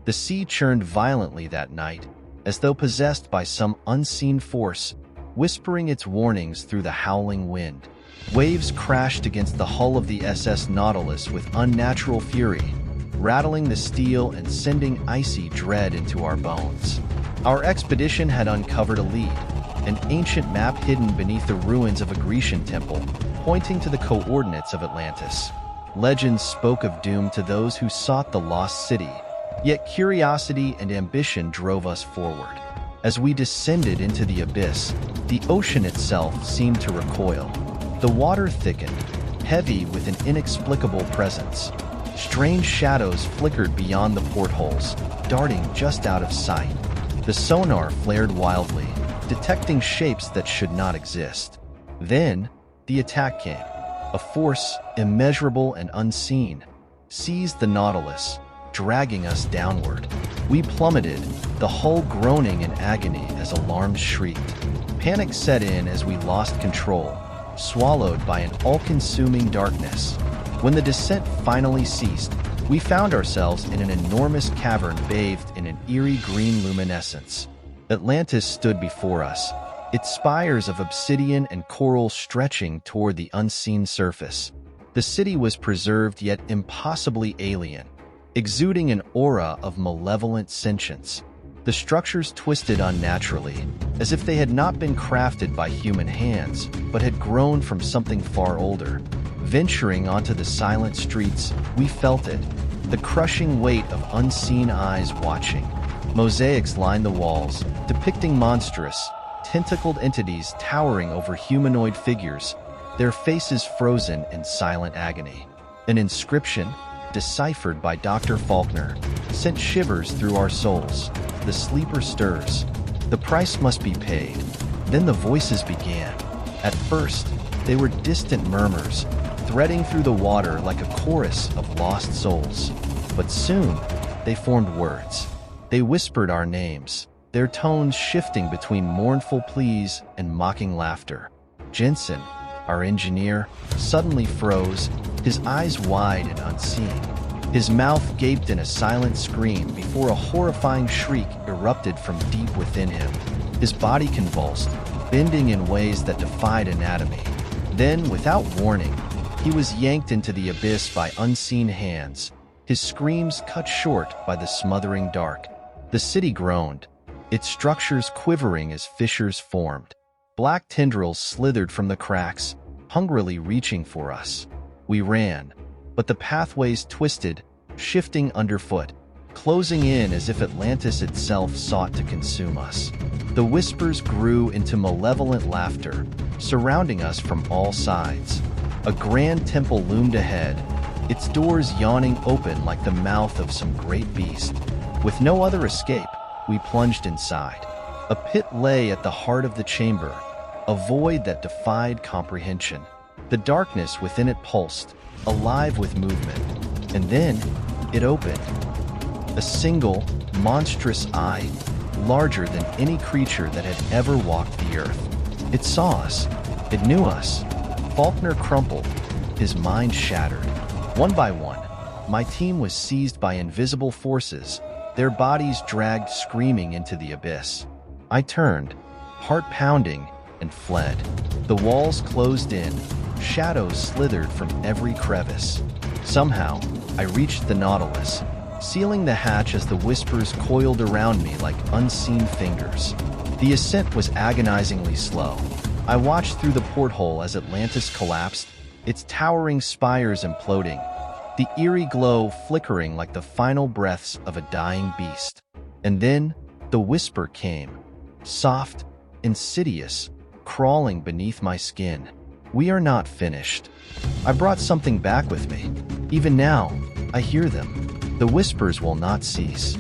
The sea churned violently that night, as though possessed by some unseen force, whispering its warnings through the howling wind. Waves crashed against the hull of the SS Nautilus with unnatural fury, rattling the steel and sending icy dread into our bones. Our expedition had uncovered a lead, an ancient map hidden beneath the ruins of a Grecian temple, pointing to the coordinates of Atlantis. Legends spoke of doom to those who sought the lost city, yet curiosity and ambition drove us forward. As we descended into the abyss, the ocean itself seemed to recoil. The water thickened, heavy with an inexplicable presence. Strange shadows flickered beyond the portholes, darting just out of sight. The sonar flared wildly, detecting shapes that should not exist. Then, the attack came. A force, immeasurable and unseen, seized the Nautilus, dragging us downward. We plummeted, the hull groaning in agony as alarms shrieked. Panic set in as we lost control, swallowed by an all-consuming darkness. When the descent finally ceased, we found ourselves in an enormous cavern bathed in an eerie green luminescence. Atlantis stood before us, its spires of obsidian and coral stretching toward the unseen surface. The city was preserved yet impossibly alien, exuding an aura of malevolent sentience. The structures twisted unnaturally, as if they had not been crafted by human hands, but had grown from something far older. Venturing onto the silent streets, we felt it, the crushing weight of unseen eyes watching. Mosaics lined the walls, depicting monstrous, tentacled entities towering over humanoid figures, their faces frozen in silent agony. An inscription, deciphered by Dr. Faulkner, sent shivers through our souls. The sleeper stirs. The price must be paid. Then the voices began. At first, they were distant murmurs, threading through the water like a chorus of lost souls. But soon, they formed words. They whispered our names, their tones shifting between mournful pleas and mocking laughter. Jensen, our engineer, suddenly froze, his eyes wide and unseeing. His mouth gaped in a silent scream before a horrifying shriek erupted from deep within him. His body convulsed, bending in ways that defied anatomy. Then, without warning, he was yanked into the abyss by unseen hands, his screams cut short by the smothering dark. The city groaned, its structures quivering as fissures formed. Black tendrils slithered from the cracks, hungrily reaching for us. We ran, but the pathways twisted, shifting underfoot, closing in as if Atlantis itself sought to consume us. The whispers grew into malevolent laughter, surrounding us from all sides. A grand temple loomed ahead, its doors yawning open like the mouth of some great beast. With no other escape, we plunged inside. A pit lay at the heart of the chamber, a void that defied comprehension. The darkness within it pulsed, alive with movement. And then, it opened. A single, monstrous eye, larger than any creature that had ever walked the earth. It saw us. It knew us. Faulkner crumpled, his mind shattered. One by one, my team was seized by invisible forces, their bodies dragged screaming into the abyss. I turned, heart pounding, and fled. The walls closed in, shadows slithered from every crevice. Somehow, I reached the Nautilus, sealing the hatch as the whispers coiled around me like unseen fingers. The ascent was agonizingly slow. I watched through the porthole as Atlantis collapsed, its towering spires imploding, the eerie glow flickering like the final breaths of a dying beast. And then, the whisper came, soft, insidious, crawling beneath my skin. We are not finished. I brought something back with me. Even now, I hear them. The whispers will not cease.